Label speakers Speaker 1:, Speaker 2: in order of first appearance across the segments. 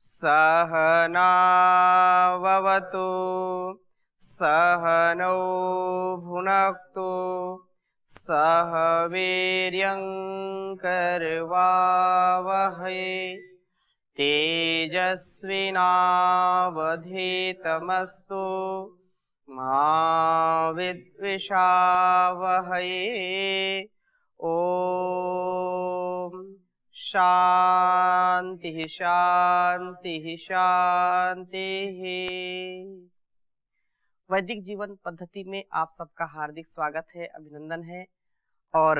Speaker 1: सहनाववतु सहनौ भुनक्तु सह वीर्यं करवावहै तेजस्विनावधीतमस्तु मा विद्विषावहै। ओम शांति शांति शांति। वैदिक जीवन पद्धति में आप सबका हार्दिक स्वागत है, अभिनंदन है। और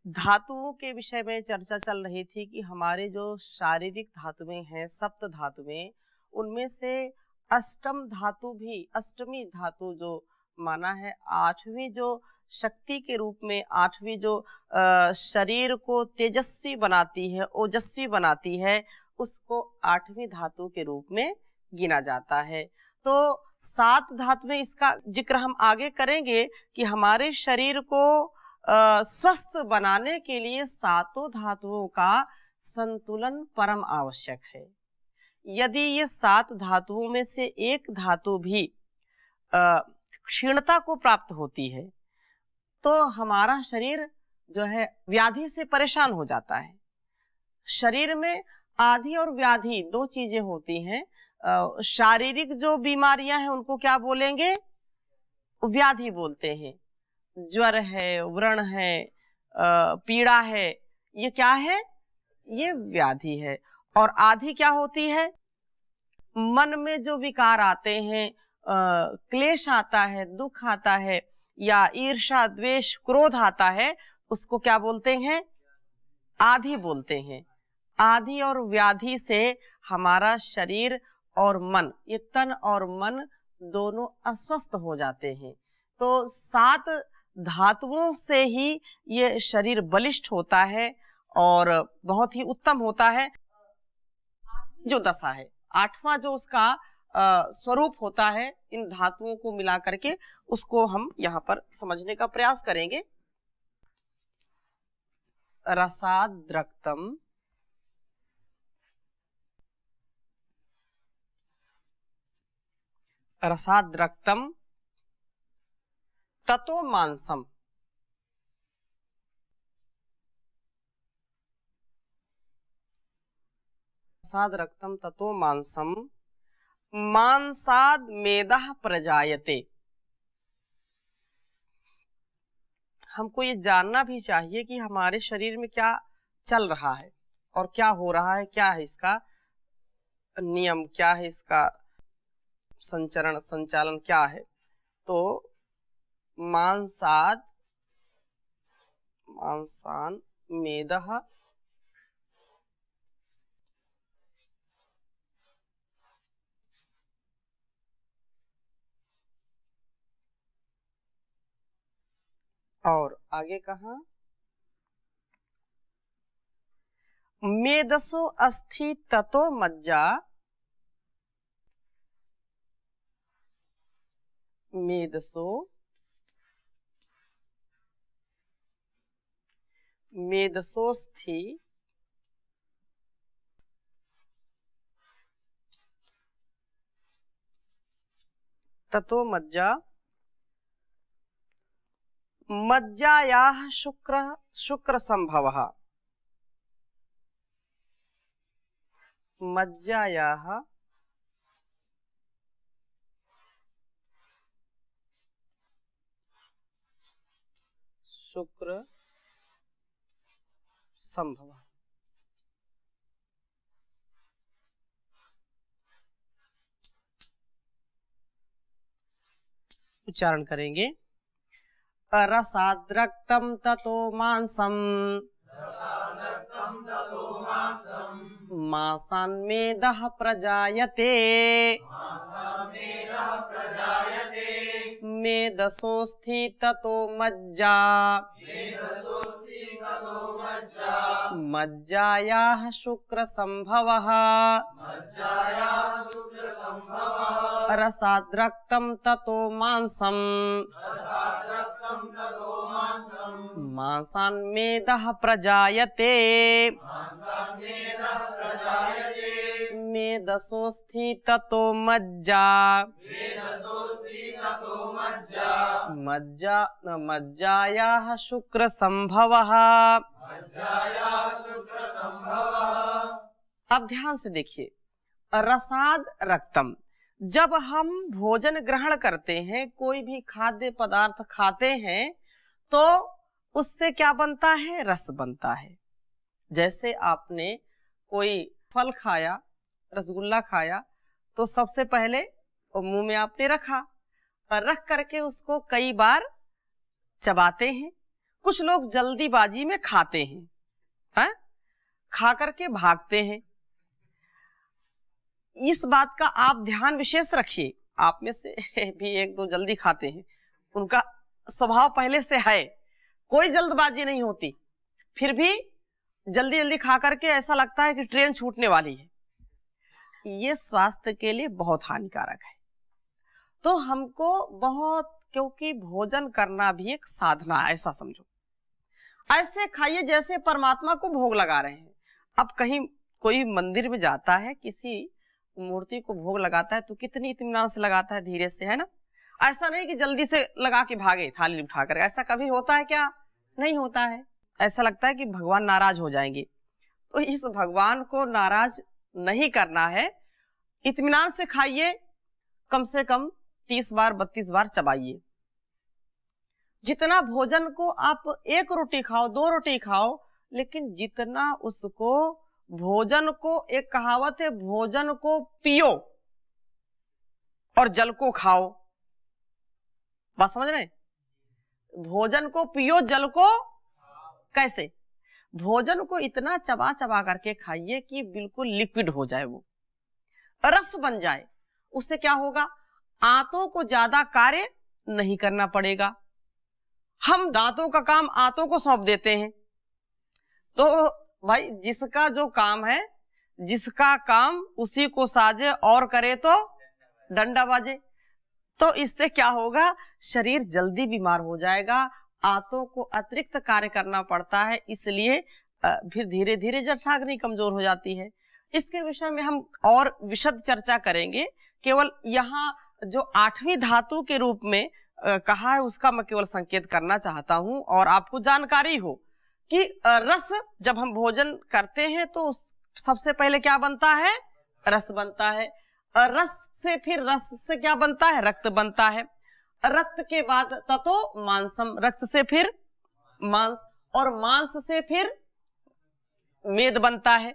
Speaker 1: धातुओं के विषय में चर्चा चल रही थी कि हमारे जो शारीरिक धातुएं हैं, सप्त धातुएं, उनमें से अष्टम धातु भी, अष्टमी धातु जो माना है, आठवीं जो शक्ति के रूप में, आठवीं जो शरीर को तेजस्वी बनाती है, ओजस्वी बनाती है, उसको आठवीं धातु के रूप में गिना जाता है। तो सात धातुएं, इसका जिक्र हम आगे करेंगे कि हमारे शरीर को स्वस्थ बनाने के लिए सातों धातुओं का संतुलन परम आवश्यक है। यदि ये सात धातुओं में से एक धातु भी क्षीणता को प्राप्त होती है तो हमारा शरीर जो है व्याधि से परेशान हो जाता है। शरीर में आधि और व्याधि दो चीजें होती हैं। शारीरिक जो बीमारियां हैं उनको क्या बोलेंगे? व्याधि बोलते हैं। ज्वर है, व्रण है, पीड़ा है, ये क्या है? ये व्याधि है। और आधि क्या होती है? मन में जो विकार आते हैं, क्लेश आता है, दुख आता है, या ईर्ष्या, द्वेष, क्रोध आता है, उसको क्या बोलते हैं? आधि बोलते हैं। आधि और व्याधि से हमारा शरीर और मन, ये तन और मन दोनों अस्वस्थ हो जाते हैं। तो सात धातुओं से ही ये शरीर बलिष्ठ होता है और बहुत ही उत्तम होता है। जो दशा है, आठवां जो उसका स्वरूप होता है, इन धातुओं को मिला करके उसको हम यहाँ पर समझने का प्रयास करेंगे। रसाद्रक्तम, रसाद्रक्तम ततो मांसम, रसाद्रक्तम ततो मांसम मांसाद मेदः प्रजायते। हमको ये जानना भी चाहिए कि हमारे शरीर में क्या चल रहा है और क्या हो रहा है, क्या है इसका नियम, क्या है इसका संचरण, संचालन क्या है। तो मांसाद, मांसान मेदः और आगे कहा? मेदसो अस्थि ततो मज्जा, मेदसो, मेदसोस्थि ततो मज्जा, मज्जायाः शुक्र संभवः, मज्जायाः शुक्र संभवः। उच्चारण करेंगे। रसाद्रक्तम ततो मांसम मांसान्मेदः प्रजायते मेदसोस्थि ततो मज्जा मज्जायाः शुक्र संभवः रसाद्रक्तम ततो मांसम मांसान् मेदः प्रजायते मेदसोऽस्ति ततो मज्जा मज्जायाः शुक्रसंभवः। अब ध्यान से देखिए, रसाद रक्तम, जब हम भोजन ग्रहण करते हैं, कोई भी खाद्य पदार्थ खाते हैं, तो उससे क्या बनता है? रस बनता है। जैसे आपने कोई फल खाया, रसगुल्ला खाया, तो सबसे पहले मुंह में आपने रखा और रख करके उसको कई बार चबाते हैं। कुछ लोग जल्दीबाजी में खाते हैं, है? खा करके भागते हैं। इस बात का आप ध्यान विशेष रखिए। आप में से भी एक दो जल्दी खाते हैं, उनका स्वभाव पहले से है, कोई जल्दबाजी नहीं होती, फिर भी जल्दी जल्दी खा करके ऐसा लगता है कि ट्रेन छूटने वाली है। ये स्वास्थ्य के लिए बहुत हानिकारक है। तो हमको बहुत, क्योंकि भोजन करना भी एक साधना है, ऐसा समझो। ऐसे खाइए जैसे परमात्मा को भोग लगा रहे हैं। अब कहीं कोई मंदिर में जाता है, किसी मूर्ति को भोग लगाता है, तो कितनी इत्मीनान से लगाता है, धीरे से, है ना? ऐसा नहीं कि जल्दी से लगा के भागे थाली उठाकर। ऐसा कभी होता है क्या? नहीं होता है। ऐसा लगता है कि भगवान नाराज हो जाएंगे। तो इस भगवान को नाराज नहीं करना है। इत्मीनान से खाइए, कम से कम 30 बार 32 बार चबाइए। जितना भोजन को आप एक रोटी खाओ, 2 रोटी खाओ, लेकिन जितना उसको, भोजन को, एक कहावत है, भोजन को पियो और जल को खाओ। बात समझ रहे? भोजन को पियो, जल को कैसे? भोजन को इतना चबा चबा करके खाइए कि बिल्कुल लिक्विड हो जाए, वो रस बन जाए। उससे क्या होगा? आंतों को ज्यादा कार्य नहीं करना पड़ेगा। हम दांतों का काम आंतों को सौंप देते हैं। तो भाई, जिसका जो काम है, जिसका काम उसी को साजे, और करे तो डंडा बाजे। तो इससे क्या होगा? शरीर जल्दी बीमार हो जाएगा। आंतों को अतिरिक्त कार्य करना पड़ता है, इसलिए फिर धीरे धीरे जठराग्नि कमजोर हो जाती है। इसके विषय में हम और विशद चर्चा करेंगे। केवल यहाँ जो 8वीं धातु के रूप में कहा है, उसका मैं केवल संकेत करना चाहता हूं, और आपको जानकारी हो कि रस, जब हम भोजन करते हैं तो सबसे पहले क्या बनता है? रस बनता है। रस से फिर, रस से क्या बनता है? रक्त बनता है। रक्त के बाद ततो मांसम, रक्त से फिर मांस, और मांस से फिर मेद बनता है।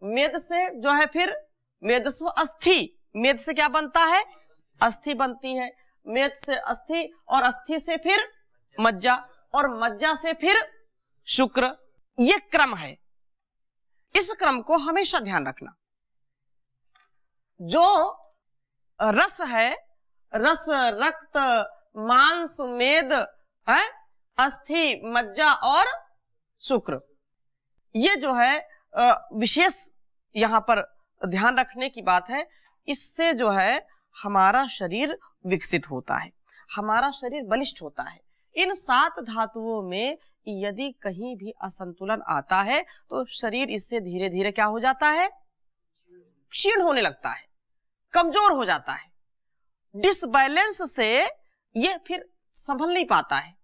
Speaker 1: मेद से जो है फिर मेदस्व अस्थि, मेद से क्या बनता है? अस्थि बनती है। मेद से अस्थि, और अस्थि से फिर मज्जा, और मज्जा से फिर शुक्र। ये क्रम है। इस क्रम को हमेशा ध्यान रखना। जो रस है, रस, रक्त, मांस, मेद है, अस्थि, मज्जा और शुक्र, ये जो है विशेष यहाँ पर ध्यान रखने की बात है। इससे जो है हमारा शरीर विकसित होता है, हमारा शरीर बलिष्ठ होता है। इन 7 धातुओं में यदि कहीं भी असंतुलन आता है तो शरीर इससे धीरे धीरे क्या हो जाता है? क्षीण होने लगता है, कमजोर हो जाता है। डिसबैलेंस से ये फिर संभल नहीं पाता है।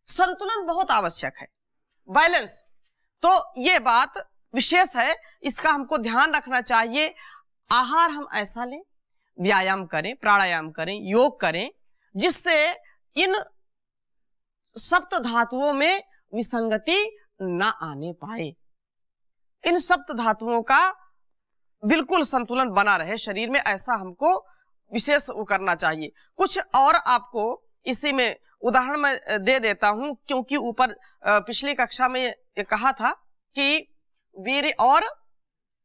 Speaker 1: संतुलन बहुत आवश्यक है, बैलेंस। तो ये बात विशेष है, इसका हमको ध्यान रखना चाहिए। आहार हम ऐसा लें, व्यायाम करें, प्राणायाम करें, योग करें, जिससे इन सप्त धातुओं में विसंगति ना आने पाए। इन सप्त धातुओं का बिल्कुल संतुलन बना रहे शरीर में, ऐसा हमको विशेष वो करना चाहिए। कुछ और आपको इसी में उदाहरण मैं दे देता हूं, क्योंकि ऊपर पिछली कक्षा में ये कहा था कि वीर और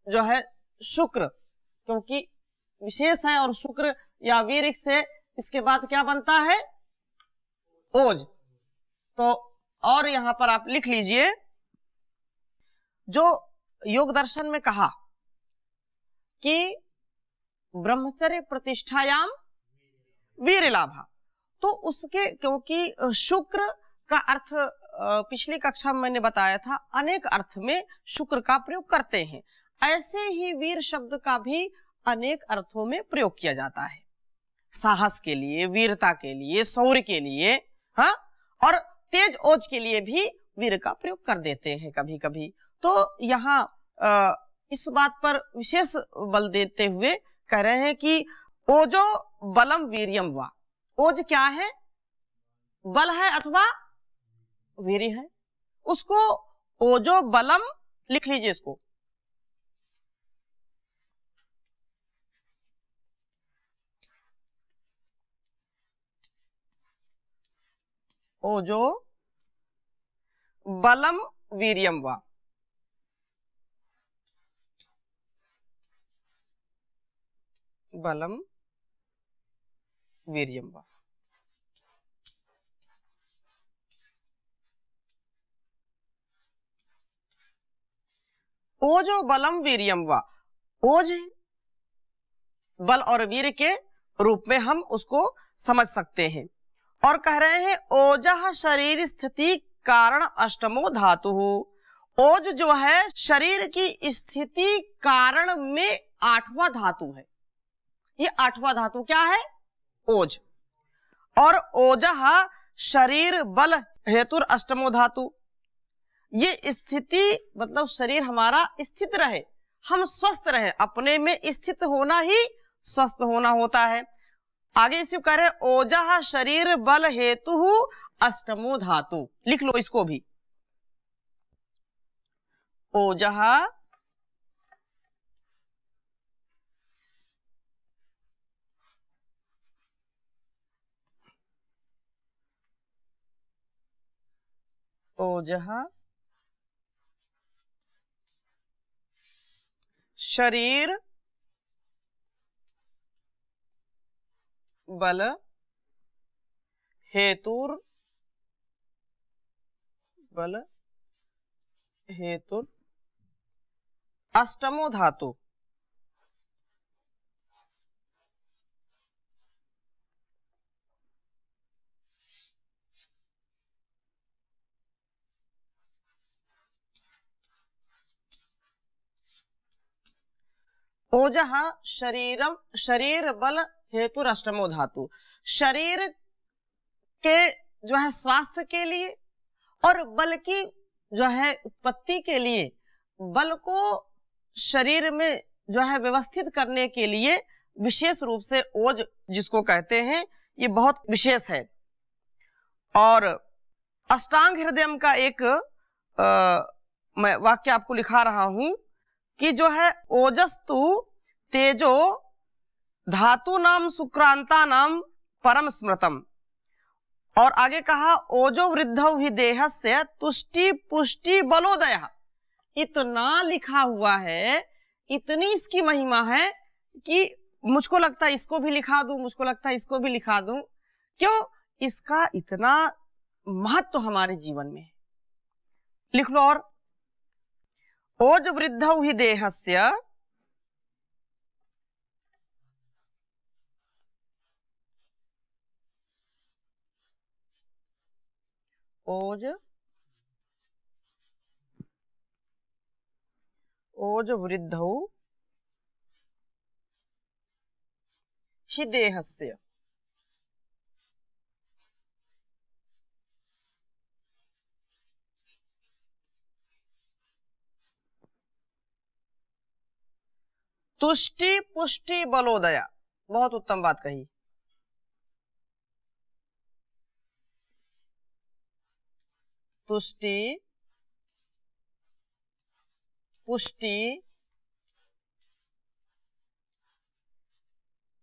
Speaker 1: जो है शुक्र, क्योंकि विशेष है, और शुक्र या वीर से इसके बाद क्या बनता है? ओज। तो और यहां पर आप लिख लीजिए, जो योग दर्शन में कहा कि ब्रह्मचर्य प्रतिष्ठायाम वीर लाभा, तो उसके, क्योंकि शुक्र का अर्थ पिछली कक्षा में मैंने बताया था, अनेक अर्थ में शुक्र का प्रयोग करते हैं। ऐसे ही वीर शब्द का भी अनेक अर्थों में प्रयोग किया जाता है, साहस के लिए, वीरता के लिए, शौर्य के लिए, हाँ, और तेज ओज के लिए भी वीर का प्रयोग कर देते हैं कभी कभी। तो यहाँ इस बात पर विशेष बल देते हुए कह रहे हैं कि ओजो बलम वीर्यम वा। ओज क्या है? बल है अथवा वीर्य है। उसको ओजो बलम लिख लीजिए इसको। ओजो बलम वीर्यम वा। बलम वीर्यम वा। ओजो बलम वीर्यम वा। ओज बल और वीर के रूप में हम उसको समझ सकते हैं। और कह रहे हैं ओजह शरीर स्थिति कारण अष्टमो धातु। ओज जो है शरीर की स्थिति कारण में 8वां धातु है। ये 8वां धातु क्या है? ओज। और ओजह शरीर बल हेतुर अष्टमो धातु। ये स्थिति मतलब शरीर हमारा स्थित रहे, हम स्वस्थ रहे, अपने में स्थित होना ही स्वस्थ होना होता है। आगे इसी कह रहे ओजह शरीर बल हेतु अष्टमो धातु। लिख लो इसको भी। ओजह ओजह शरीर बल हेतुर बल हेतुर अष्टमो धातु। ओजह शरीरम शरीर बल हेतु अष्टमो धातु। शरीर के जो है स्वास्थ्य के लिए और बल की जो है उत्पत्ति के लिए, बल को शरीर में जो है व्यवस्थित करने के लिए विशेष रूप से ओज जिसको कहते हैं, ये बहुत विशेष है। और अष्टांग हृदयम का एक मैं वाक्य आपको लिखा रहा हूं कि जो है ओजस्तु तेजो धातु नाम सुक्रांता नाम परम स्मृतम। और आगे कहा ओजो वृद्धौ ही देहस्य तुष्टि पुष्टि बलोदय। इतना लिखा हुआ है, इतनी इसकी महिमा है कि मुझको लगता है इसको भी लिखा दूं, मुझको लगता है इसको भी लिखा दूं। क्यों? इसका इतना महत्व हमारे जीवन में है। लिख लो। और ओज वृद्धौ ही देहस्य ओज वृद्धौ हि देहस्य तुष्टि पुष्टि बलोदया। बहुत उत्तम बात कही। तुष्टि पुष्टि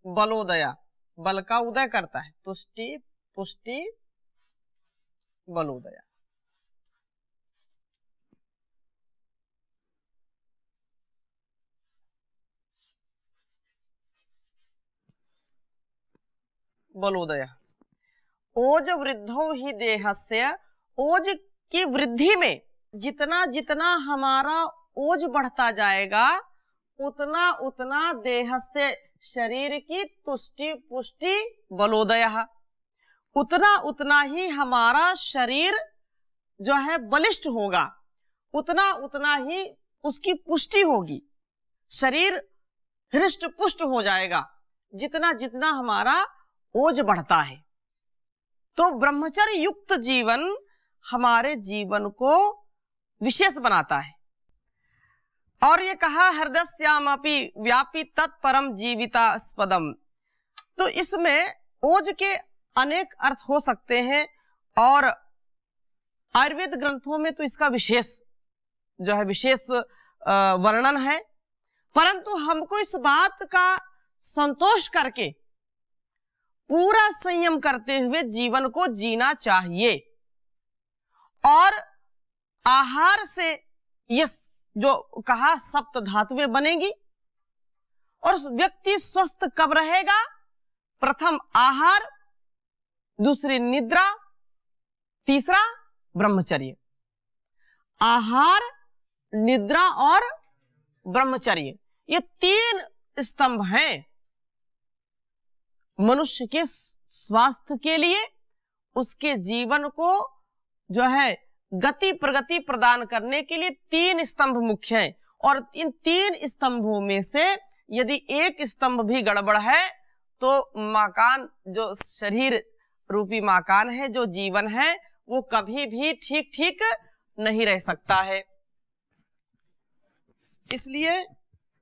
Speaker 1: बलोदया। बल का उदय करता है। तुष्टि पुष्टि बलोदया। बलोदया। ओज वृद्धौ ही देहस्य। ओज की वृद्धि में जितना जितना हमारा ओज बढ़ता जाएगा, उतना उतना देह से शरीर की तुष्टि पुष्टि बलोदय, उतना उतना ही हमारा शरीर जो है बलिष्ठ होगा, उतना उतना ही उसकी पुष्टि होगी, शरीर हृष्ट पुष्ट हो जाएगा जितना जितना हमारा ओज बढ़ता है। तो ब्रह्मचर्य युक्त जीवन हमारे जीवन को विशेष बनाता है। और ये कहा हृदयस्यामपि व्यापी तत्परम जीवितास्पदम। तो इसमें ओज के अनेक अर्थ हो सकते हैं और आयुर्वेद ग्रंथों में तो इसका विशेष जो है विशेष वर्णन है, परंतु हमको इस बात का संतोष करके पूरा संयम करते हुए जीवन को जीना चाहिए। और आहार से ये जो कहा सप्त धातुएं बनेगी, और व्यक्ति स्वस्थ कब रहेगा? प्रथम आहार, दूसरी निद्रा, तीसरा ब्रह्मचर्य। आहार, निद्रा और ब्रह्मचर्य, ये तीन स्तंभ हैं मनुष्य के स्वास्थ्य के लिए, उसके जीवन को जो है गति प्रगति प्रदान करने के लिए तीन स्तंभ मुख्य हैं। और इन तीन स्तंभों में से यदि एक स्तंभ भी गड़बड़ है तो मकान, जो शरीर रूपी मकान है, जो जीवन है, वो कभी भी ठीक ठीक नहीं रह सकता है। इसलिए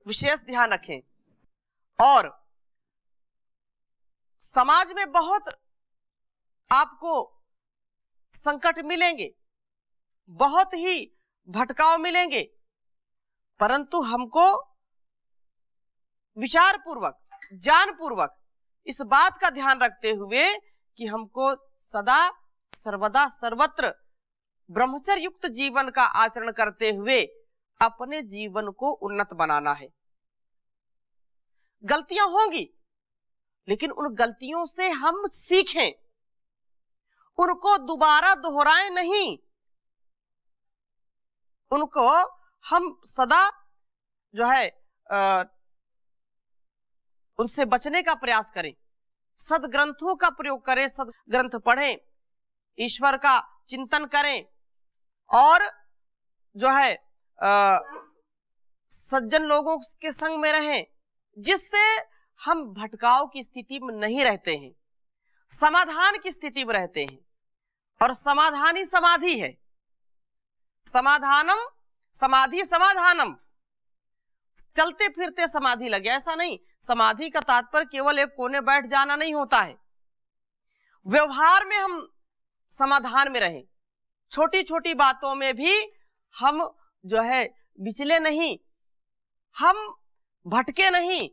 Speaker 1: विशेष ध्यान रखें। और समाज में बहुत आपको संकट मिलेंगे, बहुत ही भटकाव मिलेंगे, परंतु हमको विचार पूर्वक, ज्ञान पूर्वक इस बात का ध्यान रखते हुए कि हमको सदा सर्वदा सर्वत्र ब्रह्मचर्य युक्त जीवन का आचरण करते हुए अपने जीवन को उन्नत बनाना है। गलतियां होंगी, लेकिन उन गलतियों से हम सीखें, उनको दोबारा दोहराएं नहीं, उनको हम सदा जो है उनसे बचने का प्रयास करें, सदग्रंथों का प्रयोग करें, सदग्रंथ पढ़ें, ईश्वर का चिंतन करें और जो है सज्जन लोगों के संग में रहें, जिससे हम भटकाव की स्थिति में नहीं रहते हैं, समाधान की स्थिति में रहते हैं। और समाधान ही समाधि है। समाधानम समाधि समाधानम, चलते फिरते समाधि लगे, ऐसा नहीं। समाधि का तात्पर्य केवल एक कोने बैठ जाना नहीं होता है। व्यवहार में हम समाधान में रहें, छोटी छोटी बातों में भी हम जो है विचले नहीं, हम भटके नहीं।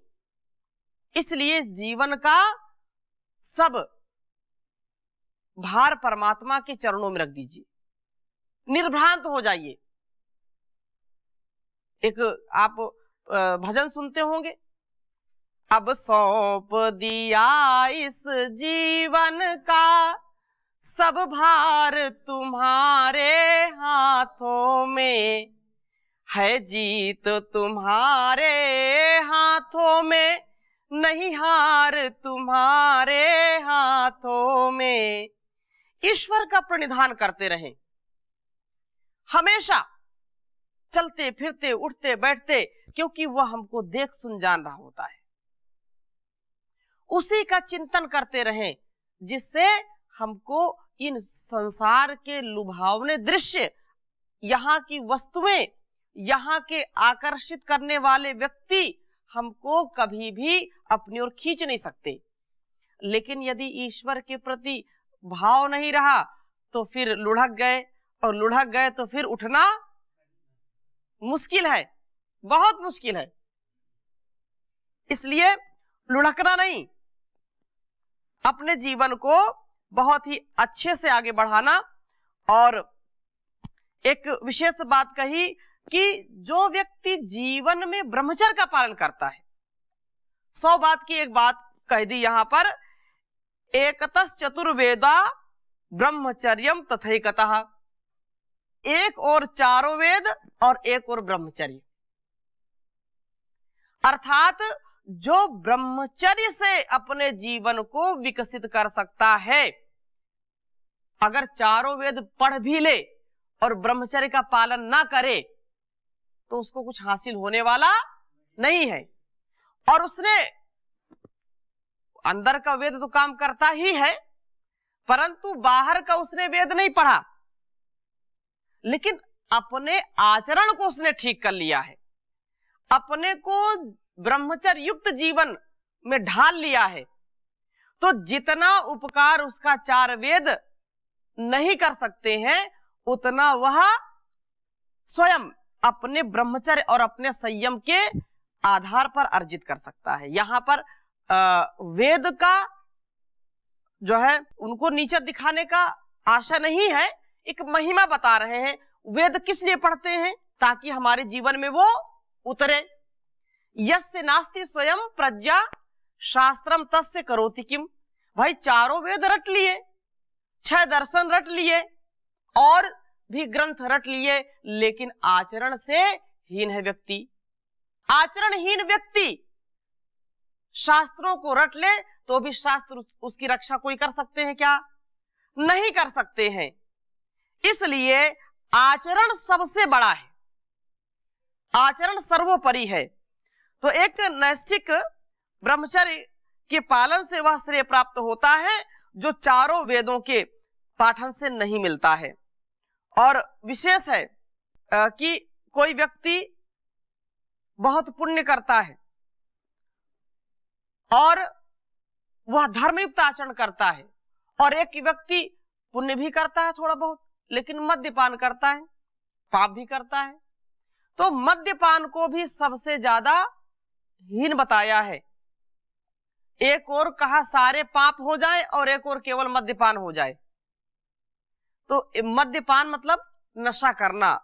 Speaker 1: इसलिए जीवन का सब भार परमात्मा के चरणों में रख दीजिए, निर्भ्रांत हो जाइए। एक आप भजन सुनते होंगे, अब सौंप दिया इस जीवन का सब भार तुम्हारे हाथों में, है जीत तुम्हारे हाथों में, नहीं हार तुम्हारे हाथों में। ईश्वर का प्रणिधान करते रहें, हमेशा चलते फिरते उठते बैठते, क्योंकि वह हमको देख सुन जान रहा होता है। उसी का चिंतन करते रहें, जिससे हमको इन संसार के लुभावने दृश्य, यहाँ की वस्तुएं, यहाँ के आकर्षित करने वाले व्यक्ति हमको कभी भी अपनी ओर खींच नहीं सकते। लेकिन यदि ईश्वर के प्रति भाव नहीं रहा तो फिर लुढ़क गए, और लुढ़क गए तो फिर उठना मुश्किल है, बहुत मुश्किल है। इसलिए लुढ़कना नहीं, अपने जीवन को बहुत ही अच्छे से आगे बढ़ाना। और एक विशेष बात कही कि जो व्यक्ति जीवन में ब्रह्मचर्य का पालन करता है, 100 बात की एक बात कह दी यहां पर, एकतस् चतुर्वेदा ब्रह्मचर्यम तथैकतः, एक और चारों वेद और एक और ब्रह्मचर्य। अर्थात जो ब्रह्मचर्य से अपने जीवन को विकसित कर सकता है, अगर चारों वेद पढ़ भी ले और ब्रह्मचर्य का पालन ना करे तो उसको कुछ हासिल होने वाला नहीं है। और उसने अंदर का वेद तो काम करता ही है, परंतु बाहर का उसने वेद नहीं पढ़ा, लेकिन अपने आचरण को उसने ठीक कर लिया है, अपने को ब्रह्मचर्य युक्त जीवन में ढाल लिया है। तो जितना उपकार उसका चार वेद नहीं कर सकते हैं, उतना वह स्वयं अपने ब्रह्मचर्य और अपने संयम के आधार पर अर्जित कर सकता है। यहां पर वेद का जो है उनको नीचे दिखाने का आशा नहीं है, एक महिमा बता रहे हैं। वेद किस लिए पढ़ते हैं? ताकि हमारे जीवन में वो उतरे। यस्य नास्ति स्वयं प्रज्ञा शास्त्रम तस्य करोति किम। भाई चारों वेद रट लिए, 6 दर्शन रट लिए और भी ग्रंथ रट लिए, लेकिन आचरण से हीन है व्यक्ति। आचरणहीन व्यक्ति शास्त्रों को रट ले तो भी शास्त्र उसकी रक्षा कोई कर सकते हैं क्या? नहीं कर सकते हैं। इसलिए आचरण सबसे बड़ा है, आचरण सर्वोपरि है। तो एक नैष्ठिक ब्रह्मचर्य के पालन से वह श्रेय प्राप्त होता है जो चारों वेदों के पाठन से नहीं मिलता है। और विशेष है कि कोई व्यक्ति बहुत पुण्य करता है और वह धर्मयुक्त आचरण करता है, और एक व्यक्ति पुण्य भी करता है थोड़ा बहुत, लेकिन मद्यपान करता है, पाप भी करता है। तो मद्यपान को भी सबसे ज्यादा हीन बताया है। एक और कहा सारे पाप हो जाए और एक और केवल मद्यपान हो जाए। तो मद्यपान मतलब नशा करना,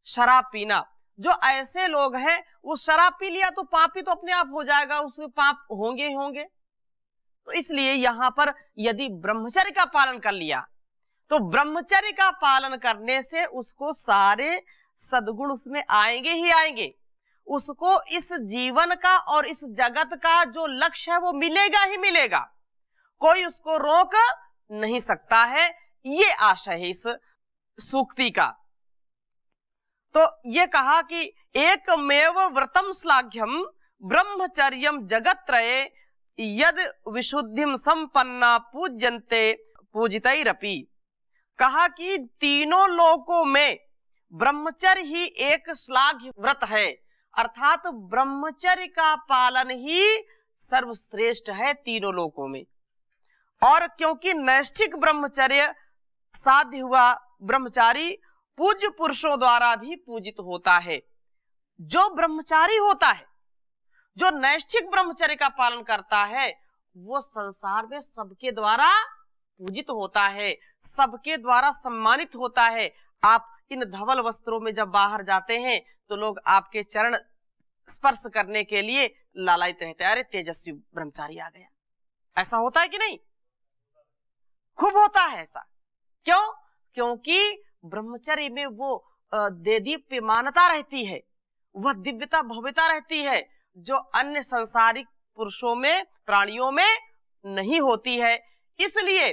Speaker 1: शराब पीना। जो ऐसे लोग हैं वो शराब पी लिया तो पापी तो अपने आप हो जाएगा, उसके पाप होंगे ही होंगे। तो इसलिए यहां पर यदि ब्रह्मचर्य का पालन कर लिया तो ब्रह्मचर्य का पालन करने से उसको सारे सद्गुण उसमें आएंगे ही आएंगे। उसको इस जीवन का और इस जगत का जो लक्ष्य है वो मिलेगा ही मिलेगा, कोई उसको रोक नहीं सकता है। ये आशा है इस सूक्ति का। तो ये कहा कि एकमेव व्रतम श्लाघ्यम ब्रह्मचर्यम जगत्त्रये यद विशुद्धिम संपन्ना पूज्यन्ते पूजितैरपि। कहा कि तीनों लोकों में ब्रह्मचर्य ही एक श्लाघ्य व्रत है, अर्थात ब्रह्मचर्य का पालन ही सर्वश्रेष्ठ है तीनों लोकों में। और क्योंकि नैष्ठिक ब्रह्मचर्य साध्य हुआ ब्रह्मचारी पूज्य पुरुषों द्वारा भी पूजित होता है। जो ब्रह्मचारी होता है, जो नैष्ठिक ब्रह्मचर्य का पालन करता है, वो संसार में सबके द्वारा पूजित होता है, सबके द्वारा सम्मानित होता है। आप इन धवल वस्त्रों में जब बाहर जाते हैं तो लोग आपके चरण स्पर्श करने के लिए लालायित रहते हैं, अरे तेजस्वी ब्रह्मचारी आ गया। ऐसा होता है कि नहीं? खूब होता है ऐसा। क्यों? क्योंकि ब्रह्मचर्य में वो देदीप्यमानता रहती है, वह दिव्यता भव्यता रहती है जो अन्य सांसारिक पुरुषों में, प्राणियों में नहीं होती है। इसलिए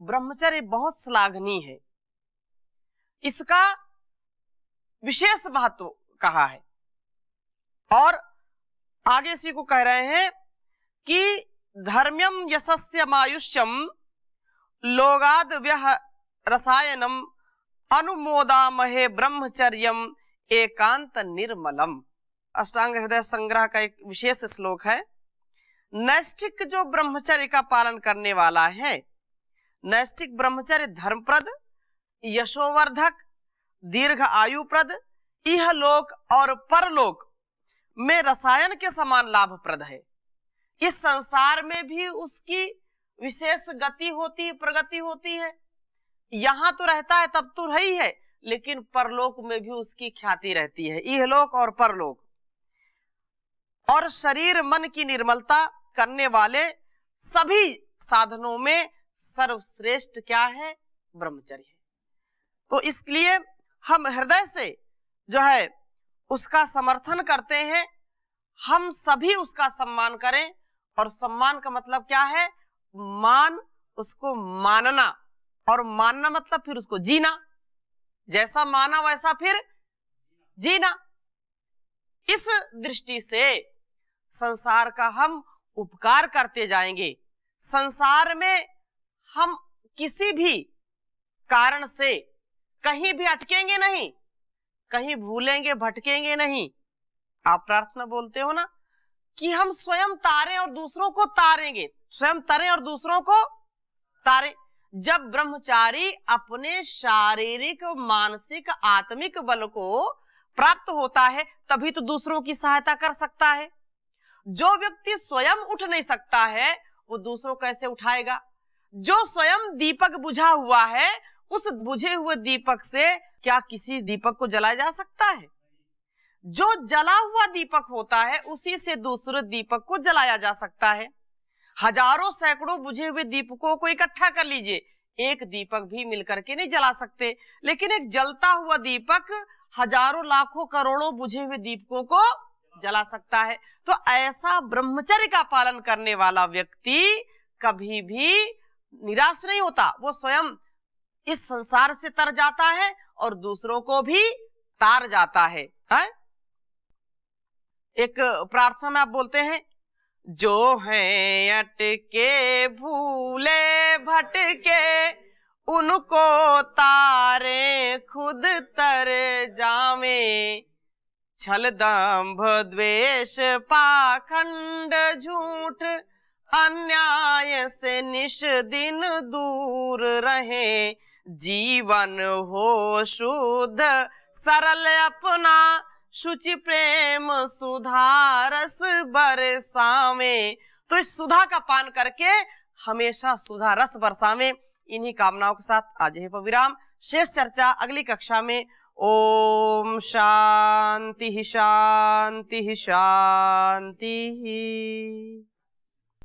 Speaker 1: ब्रह्मचर्य बहुत श्लाघनीय है, इसका विशेष महत्व कहा है। और आगे इसी को कह रहे हैं कि धर्म्यम यशस्यमायुष्यम लोगाद व्यह रसायनम अनुमोदामहे ब्रह्मचर्यम एकांत निर्मलम। अष्टांग हृदय संग्रह का एक विशेष श्लोक है। नैष्ठिक जो ब्रह्मचर्य का पालन करने वाला है, नैष्ठिक ब्रह्मचर्य धर्मप्रद, यशोवर्धक, दीर्घ आयुप्रद, इहलोक और परलोक में रसायन के समान लाभप्रद है। इस संसार में भी उसकी विशेष गति होती, प्रगति होती है। यहां तो रहता है तब तो रही है, लेकिन परलोक में भी उसकी ख्याति रहती है, इहलोक और परलोक। और शरीर मन की निर्मलता करने वाले सभी साधनों में सर्वश्रेष्ठ क्या है? ब्रह्मचर्य है। तो इसलिए हम हृदय से जो है उसका समर्थन करते हैं, हम सभी उसका सम्मान करें। और सम्मान का मतलब क्या है? मान, उसको मानना, और मानना मतलब फिर उसको जीना। जैसा माना वैसा फिर जीना। इस दृष्टि से संसार का हम उपकार करते जाएंगे। संसार में हम किसी भी कारण से कहीं भी अटकेंगे नहीं, कहीं भूलेंगे भटकेंगे नहीं। आप प्रार्थना बोलते हो ना कि हम स्वयं तारें और दूसरों को तारेंगे, स्वयं तरें और दूसरों को तारें। जब ब्रह्मचारी अपने शारीरिक, मानसिक, आत्मिक बल को प्राप्त होता है तभी तो दूसरों की सहायता कर सकता है। जो व्यक्ति स्वयं उठ नहीं सकता है वो दूसरों कैसे उठाएगा? जो स्वयं दीपक बुझा हुआ है, उस बुझे हुए दीपक से क्या किसी दीपक को जलाया जा सकता है? जो जला हुआ दीपक होता है उसी से दूसरे दीपक को जलाया जा सकता है। हजारों सैकड़ों बुझे हुए दीपकों को इकट्ठा कर लीजिए, एक दीपक भी मिलकर के नहीं जला सकते, लेकिन एक जलता हुआ दीपक हजारों लाखों करोड़ों बुझे हुए दीपकों को जला सकता है। तो ऐसा ब्रह्मचर्य का पालन करने वाला व्यक्ति कभी भी निराश नहीं होता, वो स्वयं इस संसार से तर जाता है और दूसरों को भी तार जाता है। एक प्रार्थना में आप बोलते हैं, जो हैं अटके भूले भटके उनको तारे खुद तर जावे, छल दंभ द्वेष पाखंड झूठ अन्याय से निश दिन दूर रहे, जीवन हो शुद्ध सरल अपना शुचि प्रेम सुधा रस बरसावे। तो इस सुधा का पान करके हमेशा सुधा रस बरसावे। इन्हीं कामनाओं के साथ आज है विराम। शेष चर्चा अगली कक्षा में। ओम शांति शांति शांति।